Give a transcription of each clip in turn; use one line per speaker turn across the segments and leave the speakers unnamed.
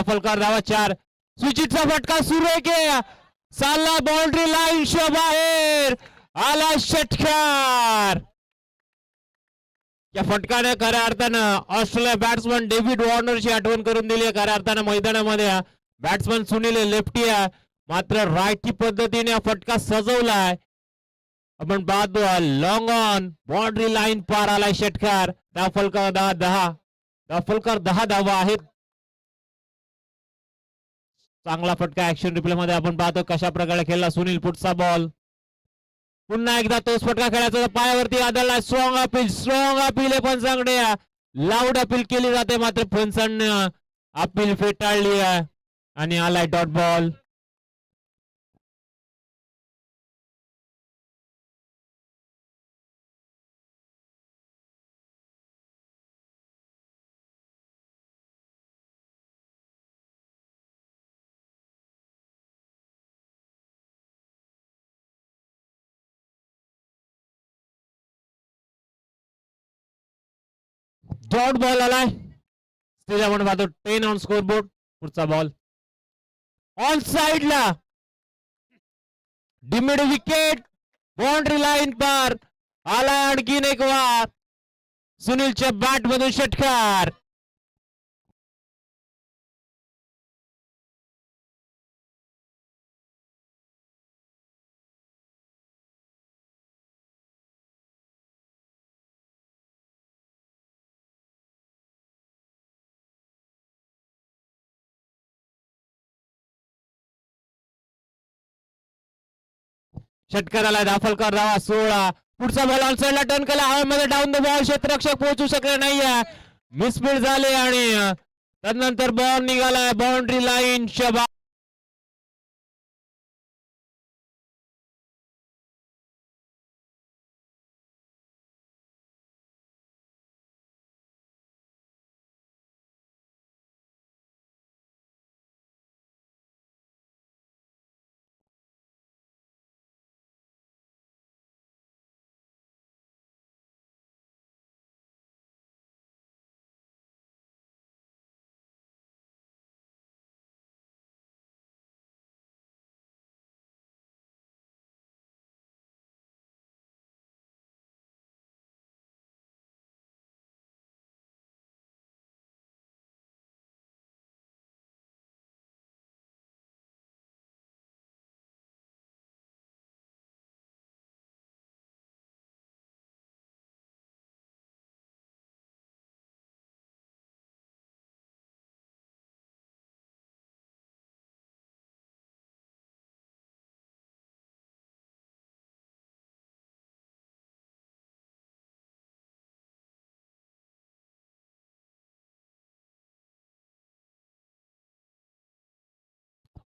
फलकार धावा 4. स्विचिटचा फटका सुरू आहे साला बाउंड्री लाईनच्या बाहेर आला षटकार. या फटकाने खऱ्या अर्थानं ऑस्ट्रेलिया बॅट्समन डेव्हिड वॉर्नरची आठवण करून दिली. खऱ्या अर्थानं मैदानामध्ये बॅट्समन सुनील लेफ्टी आहे मात्र रायटी पद्धतीने हा फटका सजवलाय. आपण पाहतो लॉंग ऑन बाउंड्री लाईन पार आलाय षटकार. फलकार 10 फलकार 10 धावा आहेत. चांगला फटका ऍक्शन रिप्ले मध्ये आपण पाहतो कशा प्रकारे खेळला सुनील. पुढचा बॉल पुन्हा एकदा तोच फटका खेळायचा पायावरती आदळला. स्ट्रॉंग अपील हे पंचांकडे लाऊड अपील केली जाते मात्र पंचांनी अपील फेटाळली आहे आणि आलाय डॉट बॉल. डॉट बॉल आलाय. आपण पाहतो 10 ऑन स्कोर बोर्ड. पुढचा बॉल ऑन साइडला डिमिड विकेट बाउंड्री लाईन पार आलाय. आणखीन एक वार सुनीलच्या बॅट मधून षटकार. षटकाराला दाफलकर धावा 16. पुढचा बॉल ऑन साइडला टर्न केला हवेमध्ये डाऊन द बॉल. क्षेत्ररक्षक पोहोचू शकले नाहीये. मिसफील्ड झाले आणि त्यानंतर बॉल निघाला बाउंड्री लाईनच्या बाहेर.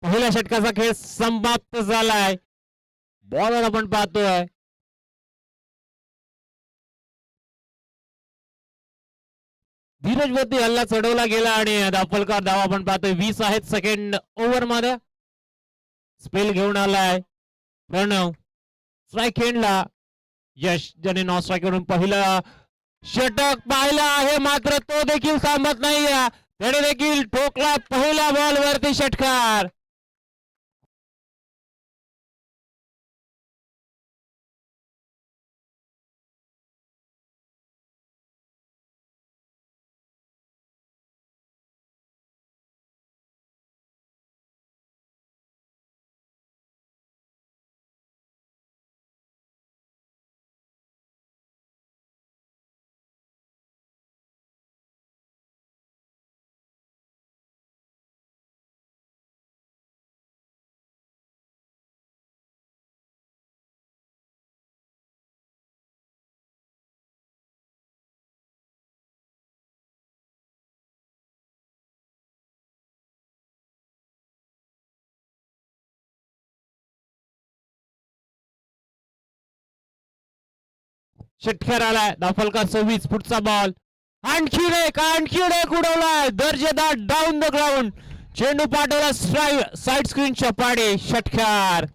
पहिल्या षटकाचा खेळ समाप्त झालाय. बॉलर आपण पाहतोय धीरजवरती हल्ला चढवला गेला आणि दाफलकार धावा आपण पाहतोय 20 आहेत सेकंड ओव्हर मध्ये. स्पेल घेऊन आलाय प्रणव. स्ट्राईक खेळला यश ज्याने नॉन स्ट्राईक करून पहिला षटक पाहिला आहे मात्र तो देखील थांबत नाहीये. त्याने देखील ठोकला पहिल्या बॉल वरती षटकार. षटकार आलाय दाफलकार 26. पुढचा बॉल आणखी एक उडवलाय दर्जेदार डाऊन द ग्राउंड. चेंडू पाठवला साइड स्क्रीनच्या पाडी षटकार.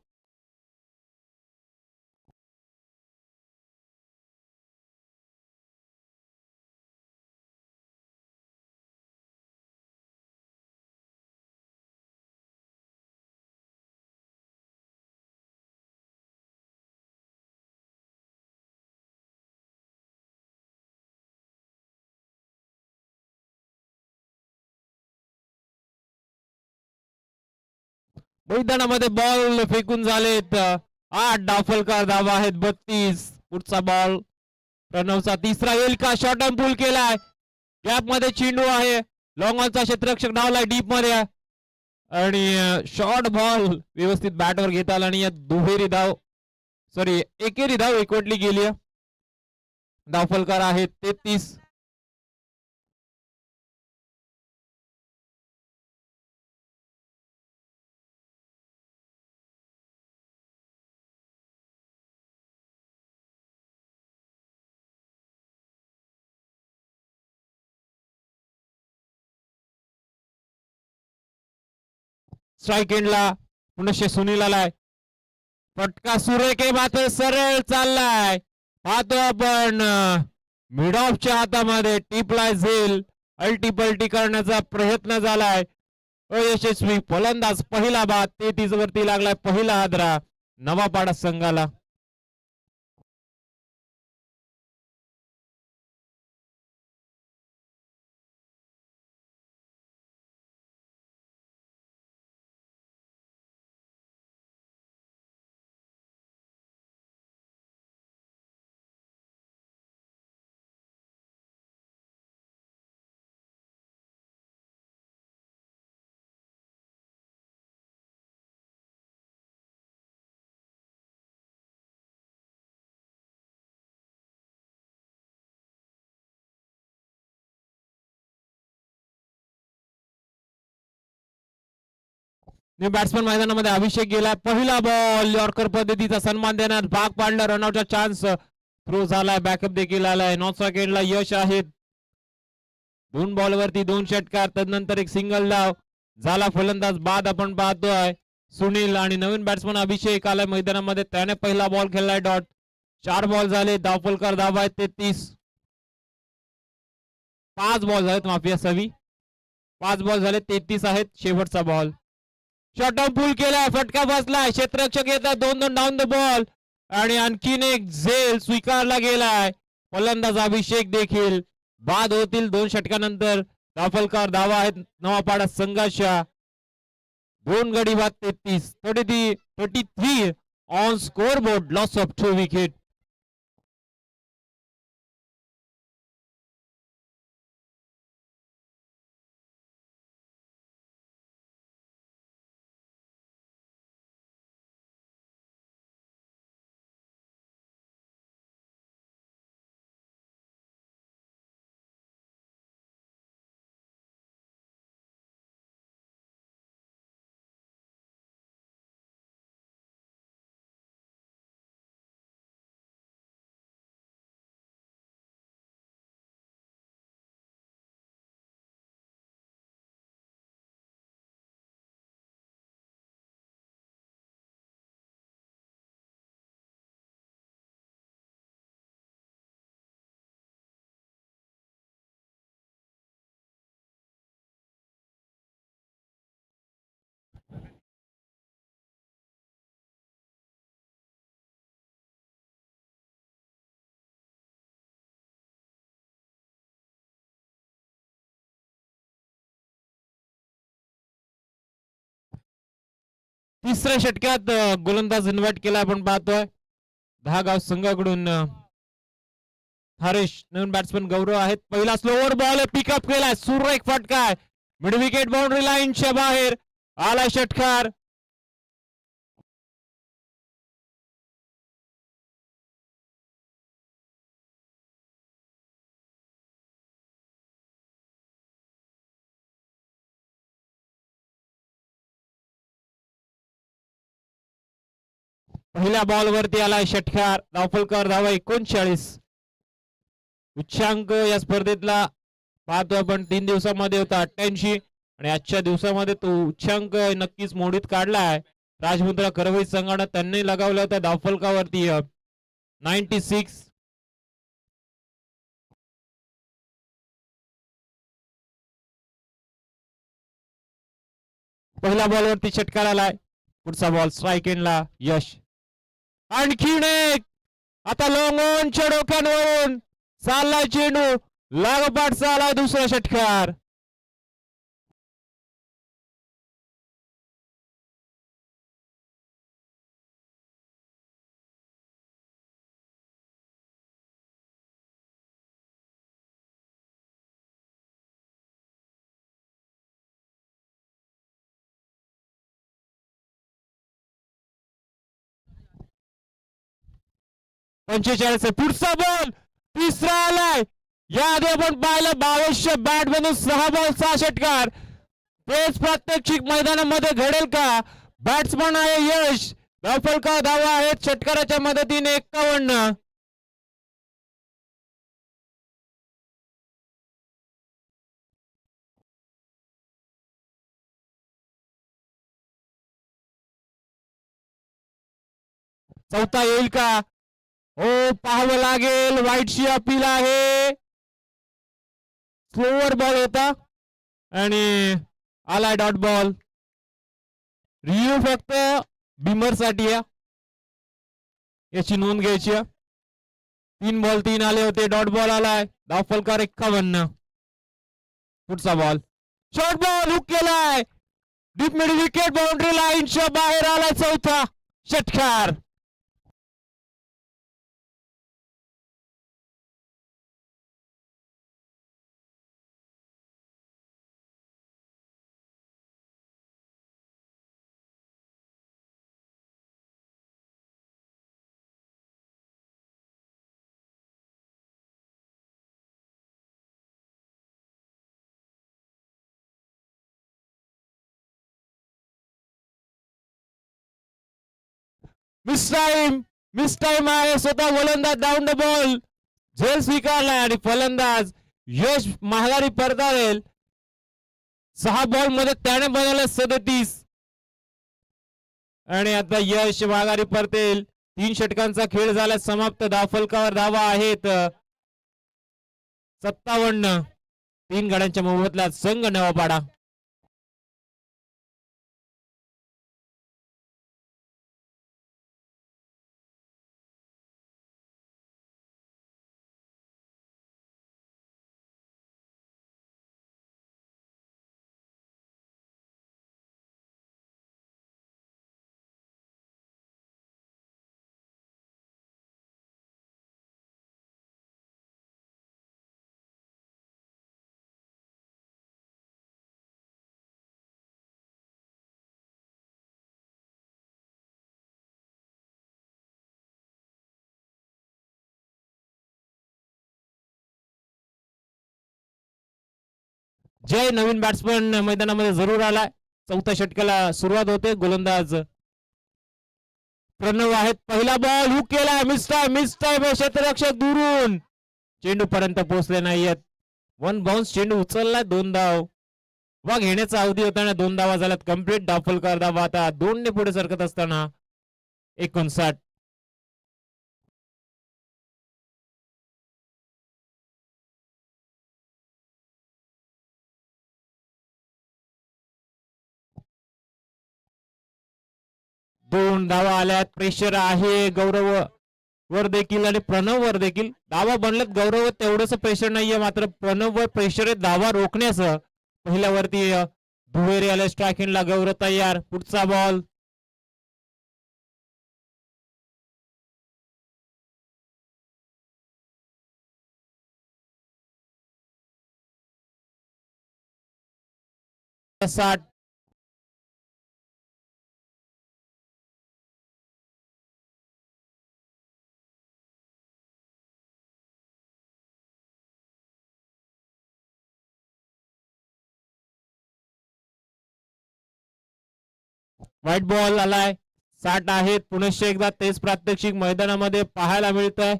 मैदानामध्ये बॉल फेकून झालेत 8 डावफलकार धावा आहेत 32. पुढचा बॉल प्रणवचा तिसरा येईल का? शॉर्ट अँड पुल केलाय, गॅप मध्ये चेंडू आहे, लॉंग ऑनचा क्षेत्ररक्षक धावलाय डीप मध्ये आणि शॉर्ट बॉल व्यवस्थित बॅटवर घेता आला आणि या दुहेरी धाव एकेरी धाव एकवटली गेली. धावफलकार आहेत 33. स्ट्राइक एंडला पुनश्च सुनील आलाय, फटका सुरेख आहे मात्र सरळ चाललाय. पाहतो आपण मिड ऑफच्या हातामध्ये टिपलाय झेल, अल्टीपल्टी करण्याचा प्रयत्न झालाय, अयशस्वी फलंदाज. पहिला बाद 33 वरती लागलाय पहिला हादरा नवापाडा संघाला. न्यू बॅट्समन मैदानामध्ये अभिषेक गेला. पहिला बॉल यॉर्कर पद्धतीचा सन्मान देण्यात भाग पाडला. रनआउटचा चान्स थ्रो झालाय, बॅकअप देखील आलाय. नॉन सेकंडला यश आहेत. 2 बॉलवरती 2 षटकार, तदनंतर एक सिंगल धाव झाला. फलंदाज बाद आपण पाहतोय सुनील आणि नवीन बॅट्समन अभिषेक आलाय मैदानामध्ये. त्याने पहिला बॉल खेळलाय डॉट. 4 बॉल झाले, धावफलकार धावा आहेत 33. 5 बॉल झालेत, माफी असावी, 5 बॉल झाले, 33 आहेत. शेवटचा बॉल शॉर्ट पुल केलाय, फटका बसलाय, क्षेत्ररक्षक येतात 2-2 डाऊन द बॉल आणि आणखीन एक झेल स्वीकारला गेलाय. फलंदाज अभिषेक देखील बाद होतील 2 षटकानंतर. धावफलकार धावा आहेत नवापाडा संघाच्या. 2 गडी बाद 33 on score board, loss of 2 wicket. तिसऱ्या षटकात गोलंदाज इन्व्हाइट केला आपण पाहतोय. 10 गाव संघाकडून हरेश, नवीन बॅट्समन गौरव आहेत. पहिला स्लोअर बॉल पिकअप केलाय, सुरेख फटका आहे, मिड विकेट बाउंड्री लाईनच्या बाहेर आला षटकार. पहिल्या बॉल वरती आलाय षटकार. धावफलकार धावा 39. उच्चांक या स्पर्धेतला पाहतो आपण 3 दिवसामध्ये होता 88 आणि आजच्या दिवसामध्ये तो उच्चांक नक्कीच मोडीत काढलाय. राजमुद्रा करवई संघानं त्यांनी लगावला होता धावफलकावरती 96. पहिल्या बॉलवरती षटकार आलाय. पुढचा बॉल स्ट्राइक एंडला यश. आणखीन एक, आता लॉंग ऑनच्या डोक्यांवरून चाललाय चेंडू, लागोपाठ चाललाय दुसरा षटकार. 45 पुढचा बॉल तिसरा आलाय. याआधी आपण पाहिलं 2200 बॅट मधून 6 बॉल 6 षटकार. तेच प्रात्यक्षिक मैदानामध्ये घडेल का? बॅट्समन आहे यश, धावफलका धावा आहेत षटकाराच्या मदतीने 51. चौथा येईल का? हो, पाहावं लागेल. वाईटची अपील आहे. स्लोवर बॉल होता आणि आलाय डॉट बॉल. रिव्ह्यू फक्त बिमर साठी याची नोंद घ्यायची. 3 बॉल 3 आले होते. डॉट बॉल आलाय. धावफलकार 51. पुढचा बॉल शॉर्ट बॉल हुक केलाय. डीप मिड विकेट बाउंड्री लाईनच्या बाहेर आलाय. चौथा षटकार. मिस टाइम आहे. स्वतः गोलंदाज डाऊन द बॉल झेल स्वीकारलाय आणि फलंदाज यश माघारी परतावेल. 6 बॉल मध्ये त्याने बनवलं 37 आणि आता यश माघारी परतेल. 3 षटकांचा खेळ झाला समाप्त. धावफलकावर धावा आहेत 57. 3 गड्यांच्या मोबदल्यात संघ नवापाडा. जय नवीन बॅट्समन मैदानामध्ये जरूर आलाय. चौथ्या षटकाला सुरुवात होते. गोलंदाज प्रणव आहेत. पहिला बॉल हुक केला. मिस टाइम क्षेत्ररक्षक दुरून चेंडू पर्यंत पोहोचले नाहीयेत. 1 बाउन्स चेंडू उचलला. 2 धाव वा घेण्याचा अवधी होताना 2 धावा झाल्यात कंप्लीट. धावफलकार धावा आता 2 ने पुढे सरकत असताना 59. दोन धावा आल्यात. प्रेशर आहे गौरव वर देखील आणि प्रणव वर देखील. धावा बनल्यात. गौरव तेवढंच प्रेशर नाहीये, मात्र प्रणव वर प्रेशर आहे धावा रोखण्याचं. पहिल्यावरती दुहेरी आले. स्ट्रायकिंगला गौरव तयार. पुढचा बॉल साठ. व्हाईट बॉल आलाय. 60 आहेत. पुनश्च एकदा तेच प्रात्यक्षिक मैदानामध्ये पाहायला मिळत आहे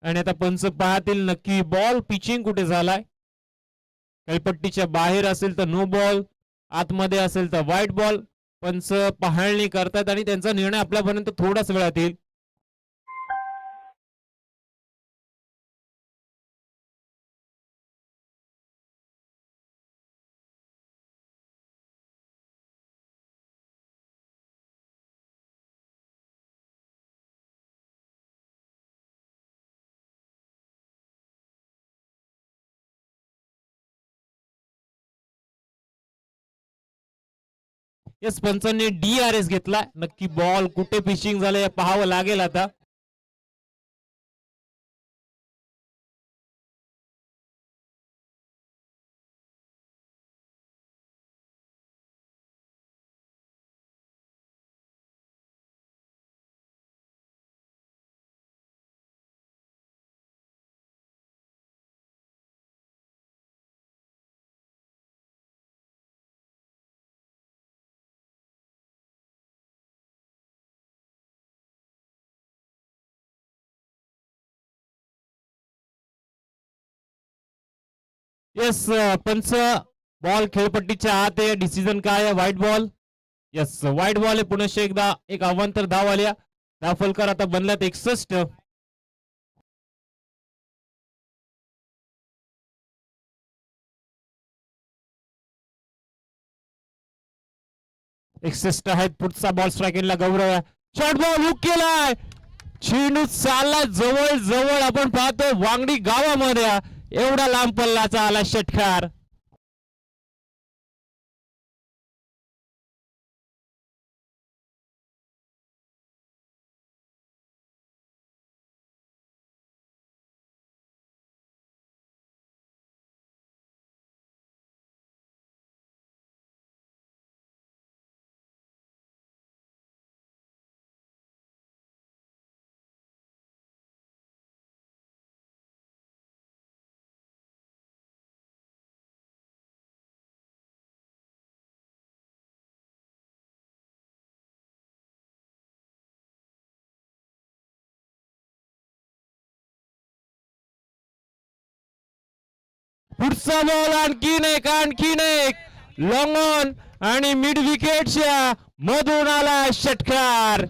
आणि आता पंच पाहतील नक्की बॉल पिचिंग कुठे झालाय. खेळपट्टीच्या बाहेर असेल तर नो बॉल, आतमध्ये असेल तर व्हाईट बॉल. पंच पाहणी करतात आणि त्यांचा निर्णय आपल्यापर्यंत थोड्याच वेळात येईल. येस, पंचांनी DRS घेतला. नक्की बॉल कुठे पिचिंग झालं पाहावं लागेल आता. येस पंच बॉल खेळपट्टीच्या आत आहे. डिसिजन काय आहे? White ball. Yes white ball आहे. पुन्हा एकदा एक अवांतर धाव आल्या. धावफलकर आता बनल्यात 61. 61 आहेत. पुढचा बॉल स्ट्रायकिंगला गौरव. शॉर्ट बॉल हुक केलाय. चेंडू चालला जवळ जवळ. आपण पाहतो वांगडी गावामध्ये एवढा लांब पल्लाचा आला षटकार. पुढचा बॉल आणखीन एक लॉंग ऑन आणि मिड विकेटच्या मधून आला षटकार.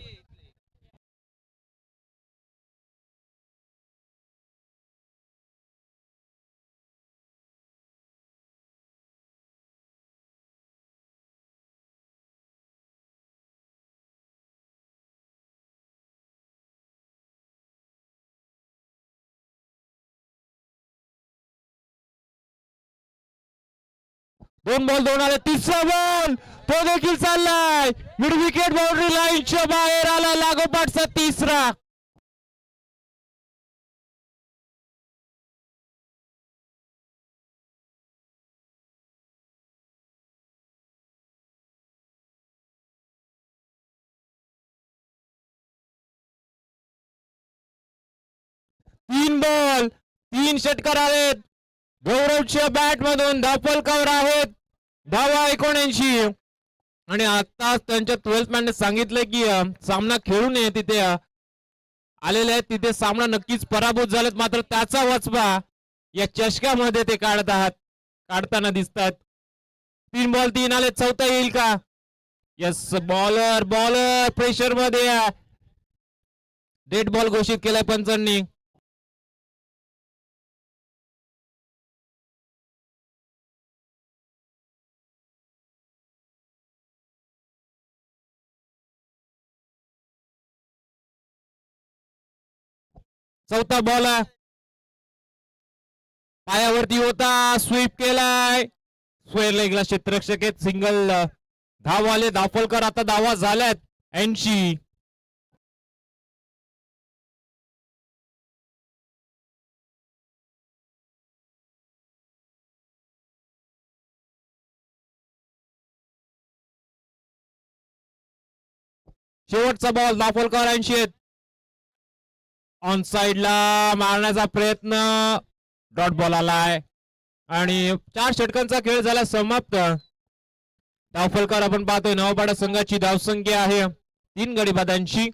दोन बॉल दोन आले. तिसरा बॉल तो देखील चाललाय. मिड विकेट बाउंड्री लाईनच्या बाहेर आला. लागोपाठचा तिसरा. तीन बॉल 3 षटकार आहेत. गौरवच्या बॅट मधून धावफलकावर आहेत. धावा 79. आणि आता त्यांच्या 12th मॅनने सांगितलं की सामना खेळू नये. तिथे आलेले आहेत. तिथे सामना नक्कीच पराभूत झालेत. मात्र त्याचा वचपा या चषकामध्ये ते काढताना दिसतात. 3 बॉल 3 आले. चौथा येईल का? यस बॉलर प्रेशर मध्ये. डेड बॉल घोषित केलाय पंचांनी. चौथा बॉल पायावरती होता. स्वीप केलाय. स्क्वेअर लेगला क्षेत्ररक्षक आहेत. सिंगल धाव आले. धावफलकर आता धावा झाल्यात 80. शेवटचा बॉल धावफलकर 80 आहेत. ऑन साइडला मारण्याचा प्रयत्न. डॉट बॉल आलाय आणि 4 षटकांचा खेळ झाला समाप्त. धावफलकर आपण पाहतोय नवापाडा संघाची धावसंख्या आहे 3 गडी बादांची.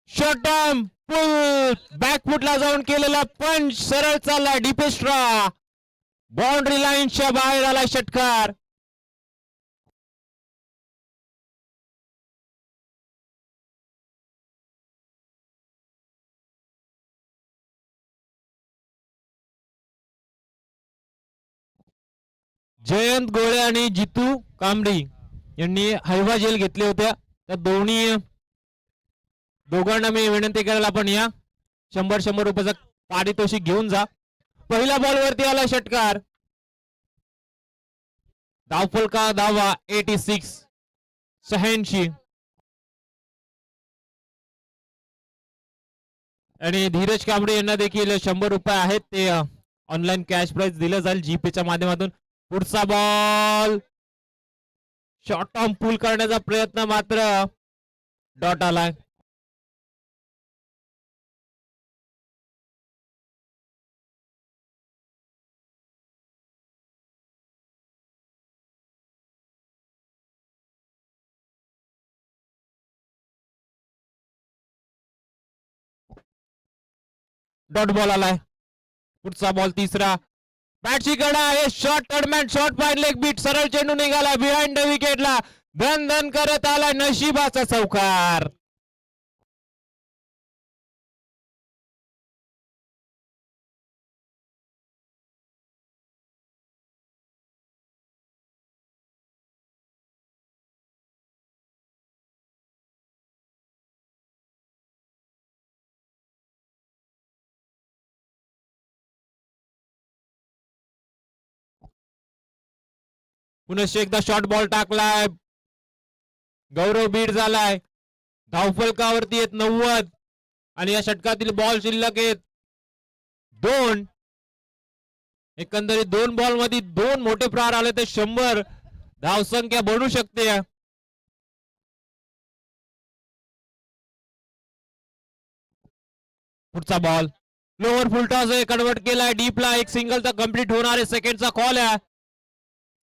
शॉर्ट टर्म पुल बॅकफुटला जाऊन केलेला पंच सरळ चालला. डिपेस्ट्रा बाउंड्री लाईनच्या बाहेर आला षटकार. जयंत गोळे आणि जितू कांबडी यांनी हैवा जेल घेतले होत्या. त्या दोघांना मी विनंती करायला आपण या 100 रुपयाचा पारितोषिक घेऊन जा. पहिल्या बॉलवरती आला षटकार. धावफलका धावा 86 86. आणि धीरज कांबळे यांना देखील 100 रुपये आहेत ते ऑनलाईन कॅश प्राइज दिलं जाईल जीपेच्या माध्यमातून. पुढचा बॉल शॉर्ट टर्म पूल करण्याचा प्रयत्न मात्र डॉट आलाय. डॉट बॉल आलाय. पुढचा बॉल तिसरा. बॅटची कडा आहे. शॉर्ट टर्मॅन शॉर्ट पाय लेग बीट सरळ चेंडू निघाला बिहाइंड द विकेटला. धन धन करत आला नशिबाचा चौकार. पुनश्च एकदा शॉर्ट बॉल टाकलाय. गौरव बीड झालाय. धावफलकावरती येत 90 आणि या षटकातील बॉल शिल्लक आहेत 2. एकंदरीत 2 बॉल मध्ये 2 मोठे प्रहार आले तर 100 धावसंख्या बनू शकते. पुढचा बॉल लोअर फुलटॉस कन्वर्ट केलाय डीपला. एक सिंगलचा कंप्लीट होणार आहे. सेकंडचा कॉल आहे.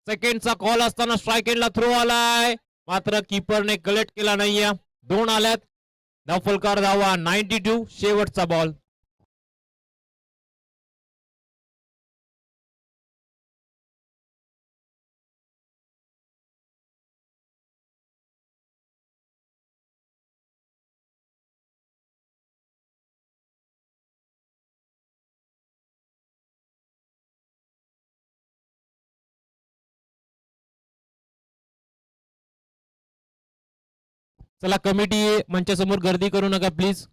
सेकंडचा कॉल असताना स्ट्राईक एंडला थ्रो आलाय मात्र कीपरने कलेक्ट केला नाहीये. 2 आल्यात. धावफलकार धावा 92. शेवटचा बॉल. चला कमिटी मंचासमोर गर्दी करू नका प्लीज.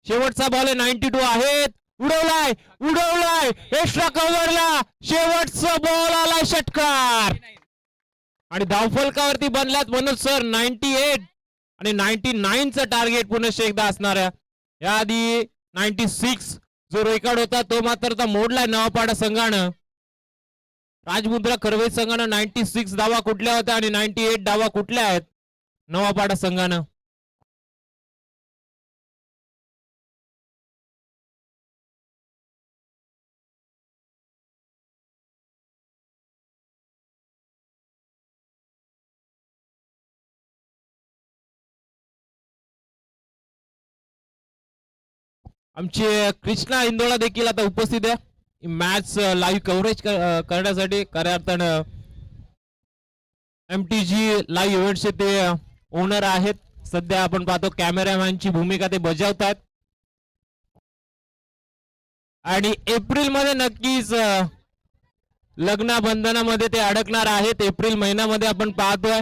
शेवटचा बॉल आहे 92 आहेत. उडवलाय उडवलाय एक्स्ट्रा कव्हरला. शेवटचा बॉल आलाय षटकार आणि धावफलकावरती बनल्यात मनोज सर 98 आणि 99चं टार्गेट पुन्हा एकदा असणार आहे. याआधी 96 जो रेकॉर्ड होता तो मात्र मोडलाय नवापाडा संघानं. राजमुद्रा खरवे संघानं 96 धावा कुठल्या होत्या आणि 98 धावा कुठल्या आहेत नवापाडा संघानं. आमचे कृष्णा इंदोळा देखील आता उपस्थित आहे मॅच लाईव्ह कव्हरेज करण्यासाठी. खऱ्या अर्थानं MTG लाईव्ह इव्हेंटचे ते ओनर आहेत. सध्या आपण पाहतो कॅमेरामॅनची भूमिका ते बजावतात आणि एप्रिल मध्ये नक्कीच लग्न बंधनामध्ये ते अडकणार आहेत. एप्रिल महिन्यामध्ये आपण पाहतोय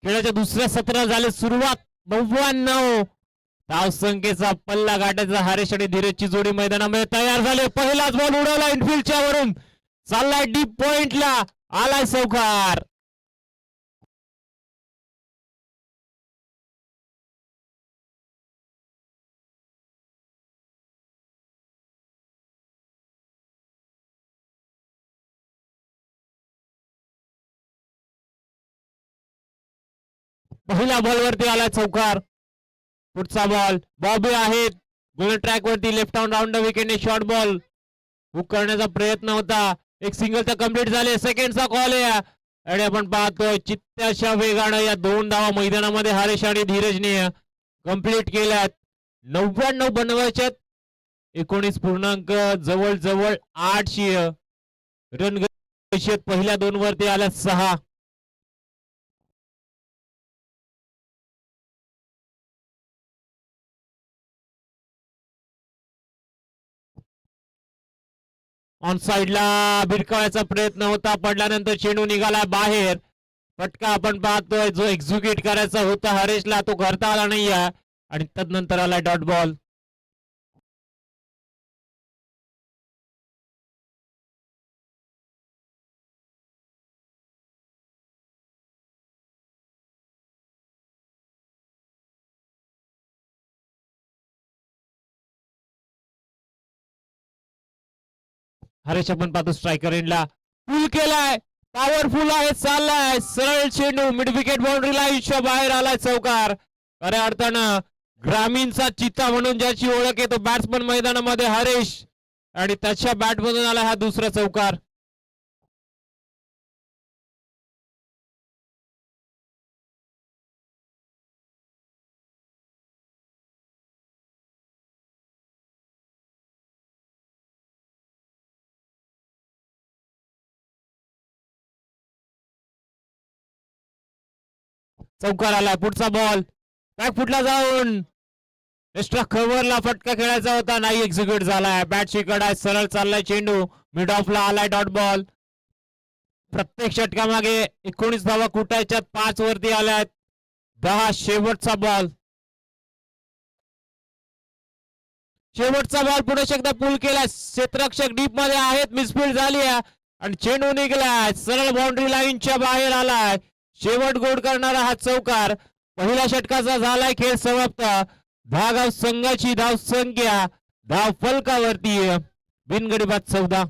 खेळाच्या दुसऱ्या सत्राला झाले सुरुवात. 99 धावसंख्येचा पल्ला गाठायचा हरेश आणि धीरजची जोडी मैदानामध्ये तयार झाले. पहिलाच बॉल उडवला इनफिल्डच्या वरून, चाललाय डीप पॉइंटला, आलाय चौकार. पहिल्या बॉलवरती आला चौकार. पुढचा बॉल बॉबी आहेत गोल ट्रॅक वरती, लेफ्ट ऑन राऊंड विकेटने शॉर्ट बॉल हुक करण्याचा प्रयत्न होता. एक सिंगल तर कम्प्लीट झाले. सेकंडचा कॉल आहे आणि आपण पाहतोय चित्त्याच्या वेगानं या 2 धावा मैदानामध्ये हरेश आणि धीरजने कम्प्लीट केल्यात. 99 बनवायच्यात. 19 पूर्णांक जवळ 800 रन पहिल्या 2 वरती आल्या 6. ऑन साइडला भिरकावायचा प्रयत्न होता, पडल्यानंतर चेंडू निघाला बाहेर. फटका आपण पाहतोय जो एक्झिक्यूट करायचा होता हरेशला, तो करता आला नाही आणि तदनंतर आला डॉट बॉल. हरेश आपण पाहतो स्ट्रायकर एंडला पुल केलाय, पॉवरफुल आहे, चाललाय सरळ चेंडू मिड विकेट बाउंड्री लाईनच्या बाहेर आलाय चौकार. खऱ्या अर्थानं ग्रामीणचा चित्ता म्हणून ज्याची ओळख आहे तो बॅट्समन मैदानामध्ये हरेश आणि त्याच्या बॅट मधून आला हा दुसरा चौकार. चौकार आलाय. पुढचा बॉल बॅकफुटला जाऊन एक्स्ट्रा कव्हरला फटका खेळायचा होता, नाही एक्झिक्यूट झालाय. बॅट शिकड आहे, सरळ चाललाय चेंडू मिड ऑफला आलाय डॉट बॉल. प्रत्येक षटकामागे 19 धावा कुटायच्यात, 5 वरती आल्यात. 10 शेवटचा बॉल. शेवटचा बॉल पुढे एकदा पुल केलाय, क्षेत्ररक्षक डीप मध्ये आहेत, मिसफील्ड झाली आणि चेंडू निघलाय सरळ बाउंड्री लाईनच्या बाहेर आलाय. शेवट गोड करणारा हा चौकार. पहिल्या षटकाचा झालाय खेळ समाप्त. धाव संघाची धाव संख्या धाव फलकावरती बिनगडी बाद 14.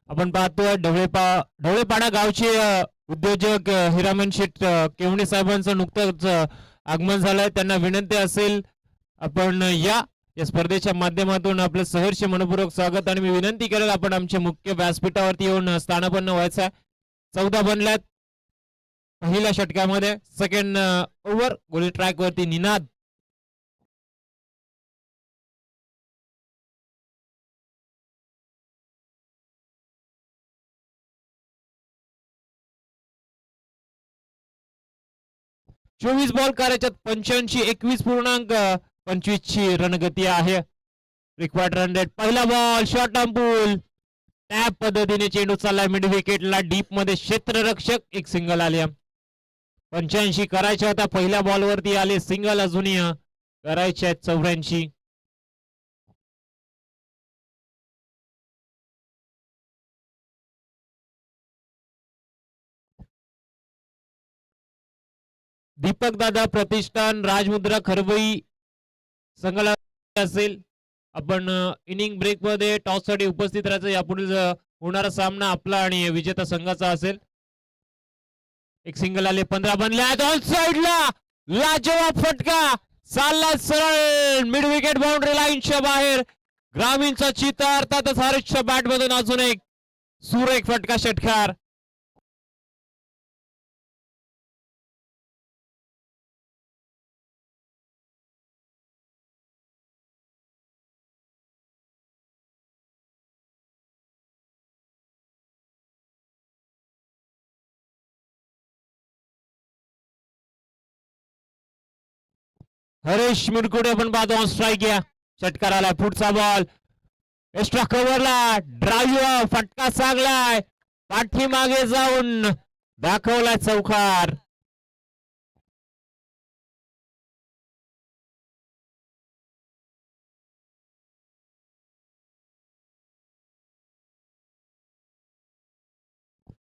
आपण पाहतोय ढवळेपाडा गावचे उद्योजक हिरामन शेठ केवणे साहेबांचं नुकतंच आगमन झालंय. त्यांना विनंती असेल आपण या स्पर्धेच्या माध्यमातून आपलं सहर्ष मनपूर्वक स्वागत आणि मी विनंती करेल आपण आमच्या मुख्य व्यासपीठावरती येऊन स्थानापन्न व्हायचं. 14 बनल्यात पहिल्या षटकामध्ये. सेकंड ओव्हर गोली ट्रॅक वरती निनाद. चोवीस बॉल करायच्यात, 85 21 पूर्णांक 25 ची रणगती आहे. Required run rate. पहिला ball short arm pull, tap पद्धतीने चेंडू चाललाय मिड विकेटला, डीप मध्ये क्षेत्ररक्षक, एक सिंगल आले. 85 करायच्या होत्या, पहिल्या बॉल वरती आले सिंगल, अजूनही करायचे आहेत 84. दीपक दादा प्रतिष्ठान राजमुद्रा खरबई संघाला असेल. आपण इनिंग ब्रेक मध्ये टॉस साठी उपस्थित राहायचं. यापुढील होणारा सामना आपला आणि विजेता संघाचा असेल. एक सिंगल आले, 15 बनले आहेत. ऑन साइडला लाजवाब फटका चालला सरळ मिड विकेट बाउंड्री लाईनच्या बाहेर. ग्रामीणचा चित्ता, अर्थातच हरेशच्या बॅट मधून अजून एक सुरेख फटका षटकार. हरेश मिरकुडे पण पाहतो ऑन स्ट्राईक या षटकाराला. पुढचा बॉल एक्स्ट्रा कव्हरला ड्राईव्ह फटका चांगलाय. पाठीमागे जाऊन दाखवलाय चौकार.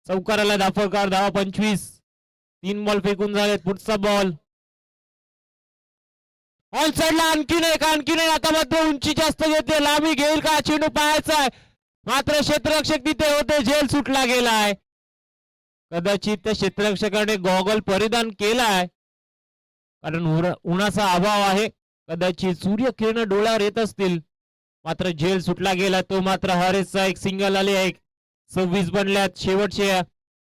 चौकाराला दाफळकर धावा 25. 3 बॉल फेकून झालेत. पुढचा बॉल ऑन साइडला आणखीन एक आता मात्र उंची जास्त घेते. लांबी घेईल का चेंडू पाहायचा आहे. मात्र क्षेत्ररक्षक तिथे होते. झेल सुटला गेलाय. कदाचित त्या क्षेत्ररक्षकाने गॉगल परिधान केलाय कारण उन्हाचा अभाव आहे. कदाचित सूर्यकिरण डोळ्यावर येत असतील. मात्र झेल सुटला गेला. तो मात्र हरेसचा एक सिंगल आले आहे. 26 बनल्यात. शेवटचे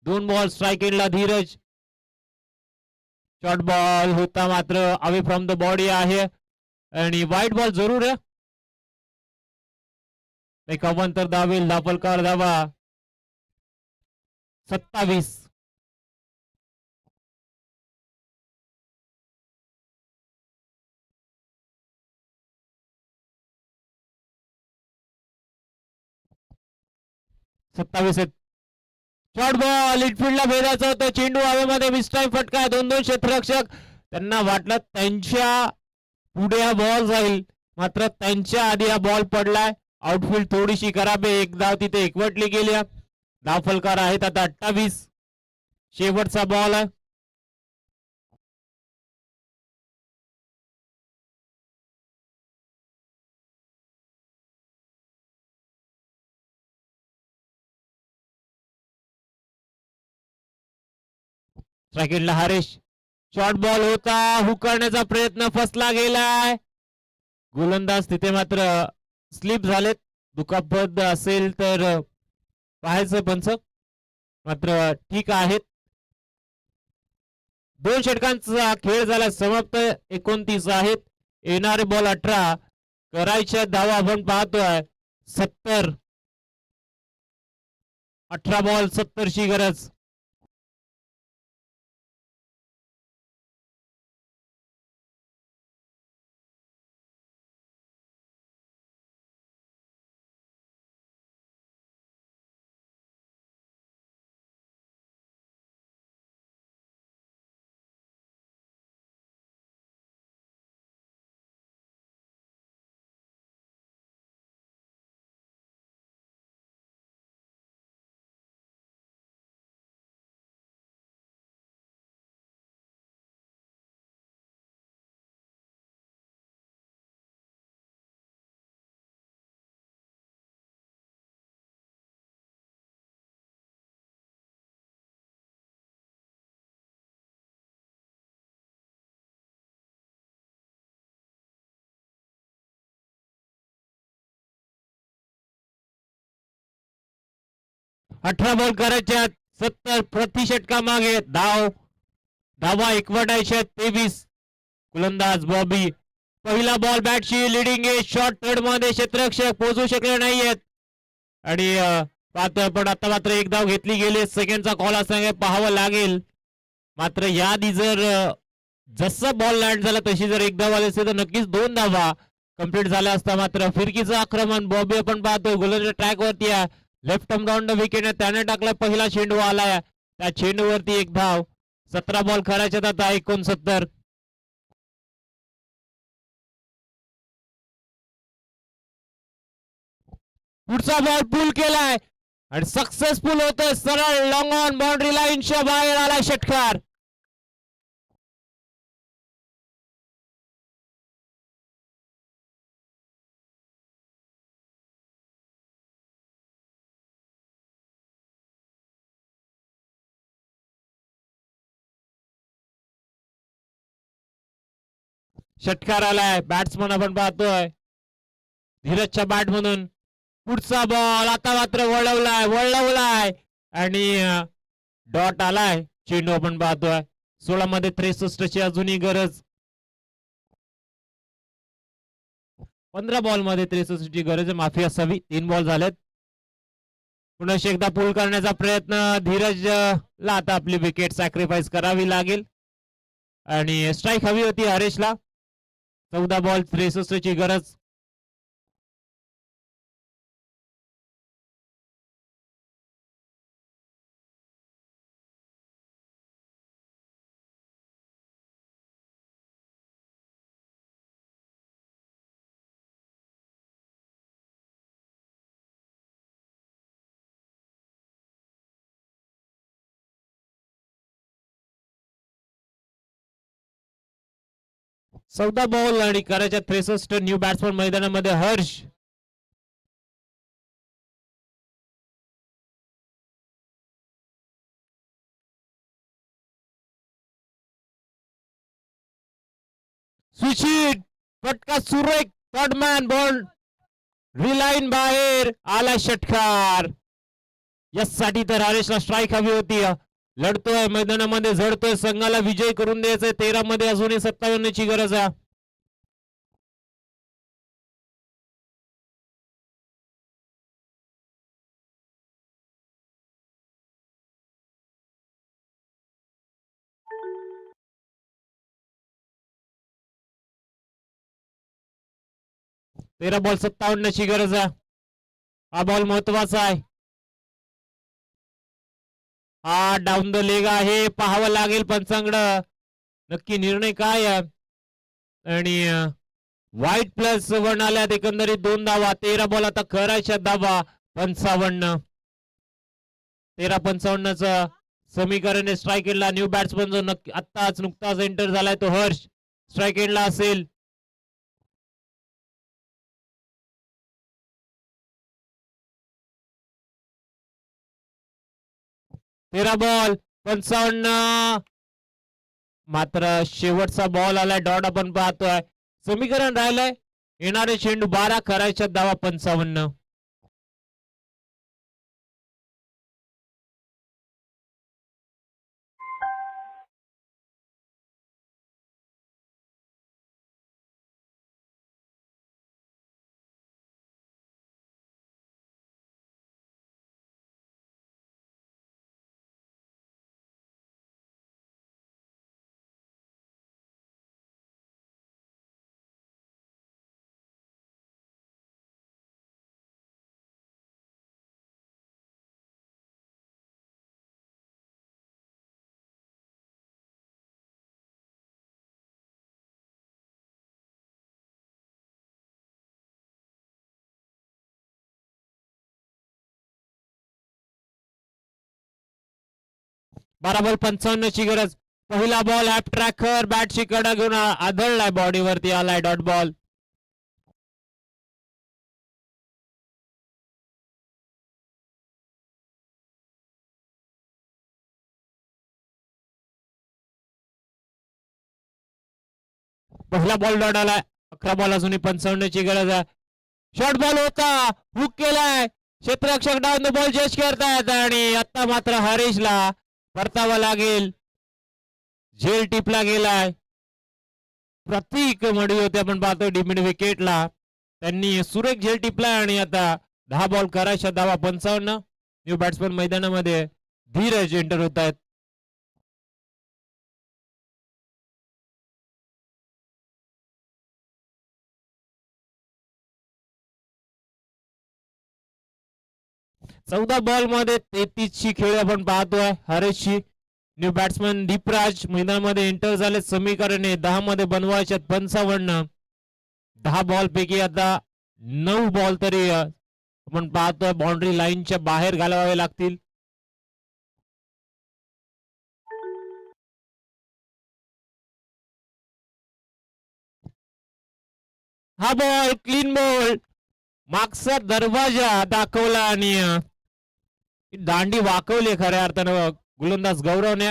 2 बॉल स्ट्राईक एंडला धीरज. शॉर्ट बॉल होता मात्र अवे फ्रॉम द बॉडी आहे आणि वाईट बॉल जरूर आहे. एक अवांतर धावेल. दाफलकर धावा 27. शॉर्ट बॉल इनफिल्डला भेदायचं होतं. चेंडू हवेमध्ये मिस टाइम फटका. 2 क्षेत्ररक्षक त्यांना वाटलं त्यांच्या पुढे हा बॉल जाईल मात्र त्यांच्या आधी हा बॉल पडलाय. आउटफील्ड थोडीशी खराब आहे. एक धाव तिथे एकवटली गेली. धावफलकार आहेत आता 28. शेवटचा बॉल आहे. स्ट्राईक हरेश. शॉर्ट बॉल होता. हुक करण्याचा प्रयत्न फसला गेलाय. गोलंदाज तिथे मात्र स्लिप झालेत. दुखापत असेल तर पाहायचं पंच. मात्र ठीक आहेत. 2 षटकांचा खेळ झाला समाप्त. 29 आहेत. येणारे बॉल 18. करायच्या धावा आपण पाहतोय 70. 18 बॉल 70 ची गरज. अठरा बॉल करायच्या 70 प्रति षटका मागे. धावा एकवटायच्या 23. गोलंदाज बॉबी. पहिला बॉल बॅटशी लिडिंग आहे. शॉर्ट थर्ड मध्ये क्षेत्ररक्षक पोहोचू शकले नाहीयेत आणि पाहतोय पण आता मात्र एक धाव घेतली गेली. सेकंडचा कॉल असं पाहावं लागेल. मात्र याआधी जर जसं बॉल लँड झाला तशी जर एक धाव आली असते तर नक्कीच 2 धावा कंप्लीट झाल्या असता. मात्र फिरकीचं आक्रमण बॉबी आपण पाहतोय गोलंदाज ट्रॅक वरती आहे. लेफ्ट आर्म राऊंड विकेट त्याने टाकला. पहिला चेंडू आलाय. त्या चेंडूवरती एक धाव. 17 बॉल खेळायच्यात आता 69. पुढचा बॉल पुल केलाय आणि सक्सेसफुल होतोय. सरळ लॉंग ऑन बाउंड्री लाईनच्या बाहेर आला षटकार. षटकार आलाय. बॅट्समन आपण पाहतोय धीरजच्या बॅट म्हणून पुढचा बॉल आता मात्र वळवलाय आणि डॉट आलाय. चेंडू आपण पाहतोय 16 मध्ये 63 ची अजूनही गरज. 15 बॉल मध्ये 63 ची गरज माफी असावी. 3 बॉल झालेत. पुन्हा एकदा पूल करण्याचा प्रयत्न. धीरज ला आता आपली विकेट सॅक्रिफाईस करावी लागेल आणि स्ट्राईक हवी होती हरेशला. 14 बॉल 63 ची गरज. चौदा बॉल आणि करायच्या 63. न्यू बॅट्समन मैदानामध्ये हर्ष. स्विच फटका सुरेख. थर्डमॅन बॉल रिलाईन बाहेर आला. षटकार. यासाठी तर हरेशला स्ट्राईक हवी होती. लढतोय मैदानामध्ये, झडतोय, संघाला विजय करून द्यायचंय. 13 मध्ये अजूनही 57 ची गरज आहे. तेरा बॉल 57 ची गरज आहे. हा बॉल महत्वाचा आहे. हा डाऊन द लेग आहे. पाहावं लागेल पंचांगड नक्की निर्णय काय आहे. आणि व्हाईट प्लस 1 आल्यात. एकंदरीत 2 धावा. 13 बॉल आता करायच्या धावा 55. 13-55 समीकरण स्ट्राईक एंडला. न्यू बॅट्समन जो नक्की आत्ताच नुकताच एंटर झालाय तो हर्ष स्ट्राईक एंडला असेल. तेरा बॉल 55. मात्र शेवटचा बॉल आलाय. डॉट आपण पाहतोय. समीकरण राहिलंय. येणारे चेंडू 12 करायच्या धावा 55. बारा बॉल 55 ची गरज. पहिला बॉल ॲप ट्रॅकर बॅटची कडा घेऊन आदळलाय. बॉडीवरती आलाय. Dot ball. पहिला बॉल डॉट आलाय. 11 बॉल अजूनही 55 ची गरज आहे. शॉर्ट बॉल होता. हुक केलाय. क्षेत्ररक्षक डाऊन द बॉल जज करतायत आणि आता मात्र हरीशला परतावा लागेल. झेल टिपला गेलाय. प्रतीक मडी होते आपण पाहतो डिमिड विकेटला. त्यांनी सुरेख झेल टिपलाय आणि आता 10 बॉल करायच्या धावा 55. न्यू बॅट्समन मैदानामध्ये धीरज एंटर होत आहेत. चौदा बॉल मध्ये 33 ची खेळी आपण पाहतोय हरेशची. न्यू बॅट्समन दीपराज मैदानामध्ये एंटर झाले. समीकरण 10 मध्ये बनवायच्यात 55. 10 बॉल पैकी आता 9 बॉल तरी आपण पाहतोय बाउंड्री लाईनच्या बाहेर घालवावे लागतील. हा बॉल क्लीन बॉल. मागचा दरवाजा दाखवला आणि दांडी वाकवली खऱ्या अर्थानं गोलंदाज गौरवने.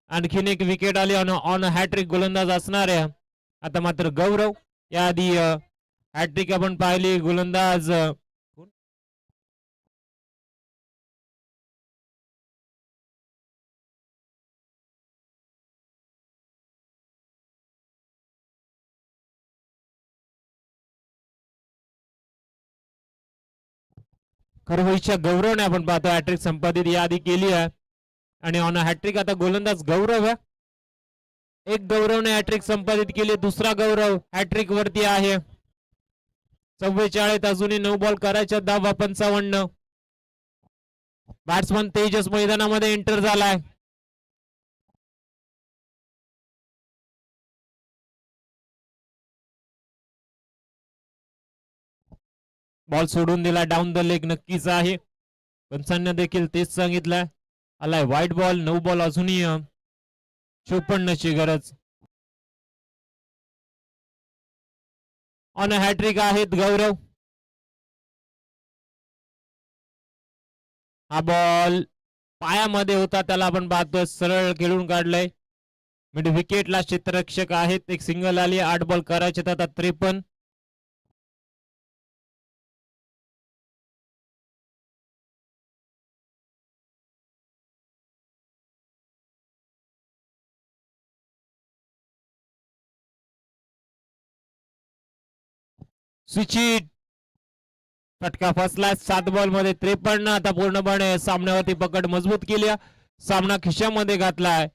आणखीन एक विकेट आली ऑन हॅट्रिक गोलंदाज असणार आहे आता मात्र गौरव. याआधी हॅट्रिक आपण पाहिली गोलंदाज खरवईच्या गौरवने आपण पाहतो हॅट्रिक संपादित याआधी केली आहे आणि ऑन हॅट्रिक आता गोलंदाज गौरव आहे. एक गौरवने हॅट्रिक संपादित केली, दुसरा गौरव हॅट्रिक वरती आहे. 44 अजूनही 9 बॉल करायच्या, धावा 55. बॅट्समन तेजस मैदानामध्ये एंटर झालाय. बॉल सोडून दिला, डाऊन द लेग नक्कीच आहे. पंचांना देखील तेच सांगितलंय. आलाय व्हाईट बॉल, 9 बॉल अजूनही 54ची गरज. ऑन हॅट्रिक आहेत गौरव. हा बॉल पायामध्ये होता, त्याला आपण पाहतोय सरळ खेळून काढलंय. म्हणजे विकेटला क्षेत्ररक्षक आहेत. एक सिंगल आली, 8 बॉल करायचे आता 53. स्विचिट फटका फसला 7 बॉल मध्ये 53. आता पूर्णपणे सामन्यावरती पकड मजबूत केली, सामना खिशामध्ये घातलाय.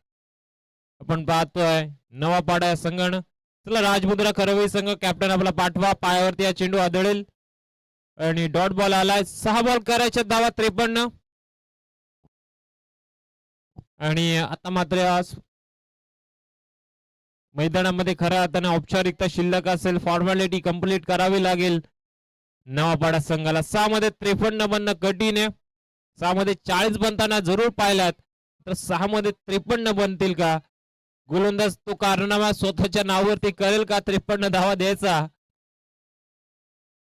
आपण पाहतोय नवापाडा संघानं. चला राजमुद्रा खरवई संघ, कॅप्टन आपला पाठवा, पायावरती हा चेंडू आदळेल आणि डॉट बॉल आलाय. 6 बॉल करायच्या, धावा 53. आणि आता मात्र मैदानामध्ये खऱ्या अर्थाने औपचारिकता शिल्लक असेल, फॉर्मॅलिटी कंप्लीट करावी लागेल नवापाडा संघाला. 6 मध्ये 53 बनणं कठीण आहे. 6 मध्ये 40 बनताना जरूर पाहिलात, तर 6 मध्ये 53 बनतील का? गोलंदाज तो कारनामा स्वतःच्या नावावरती करेल का 53 धावा द्यायचा?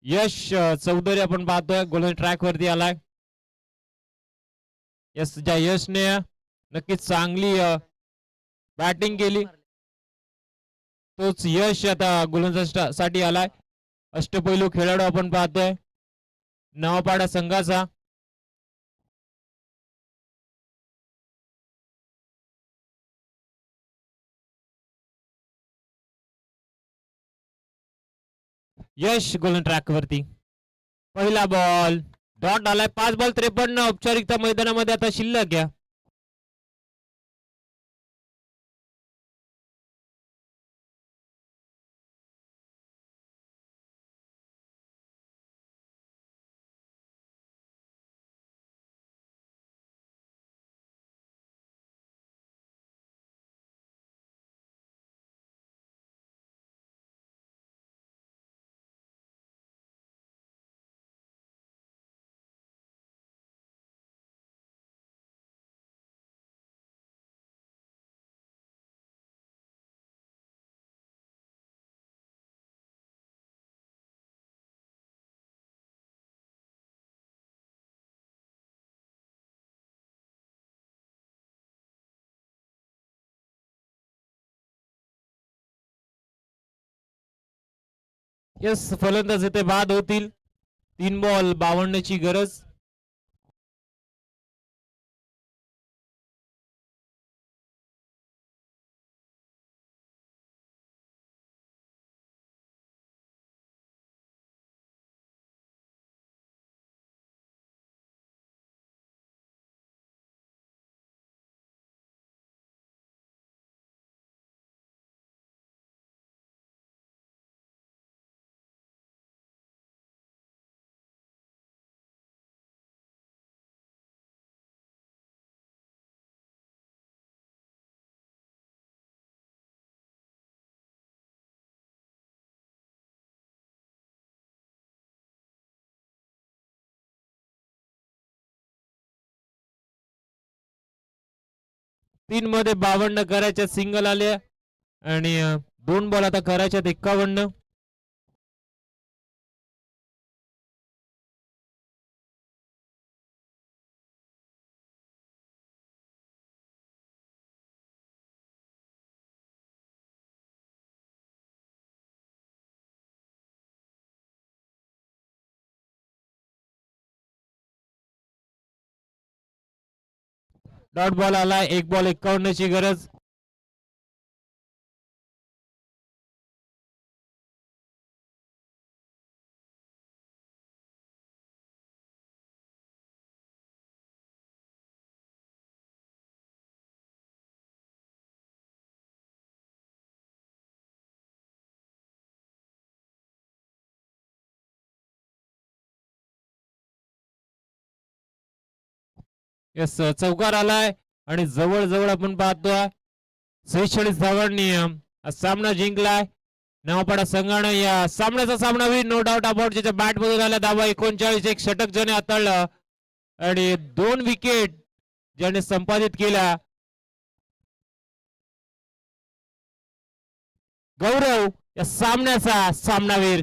यश चौधरी आपण पाहतोय गोलंदाज ट्रॅक वरती आलाय. ज्या यशने नक्कीच चांगली बॅटिंग केली, तोच यश आता गोलंदाजासाठी आलाय. अष्टपैलू खेळाडू आपण पाहतोय नवापाडा संघाचा. यश गोलंदाज ट्रॅक वरती. पहिला बॉल डॉट आलाय. 5 बॉल 53 औपचारिकता मैदानामध्ये आता शिल्लक घ्या. यस फलंदाज येथे बाद होतील. 3 बॉल 52ची गरज. तीन मध्ये 52 करायच्या, सिंगल आले आणि 2 बॉल आता करायच्यात 51. डॉट बॉल आला, 1 बॉल 51ची गरज. यस चौकार आलाय आणि जवळ जवळ आपण पाहतोय 46 धावांनी हा सामना जिंकलाय नवापाडा संघानं. या सामन्याचा सामना होईल नो डाऊट अबाउट. ज्याच्या बॅट मधून आल्या धावा 39, एक षटक ज्याने हाताळलं आणि 2 विकेट ज्याने संपादित केल्या. गौरव या सामन्याचा सामनावीर.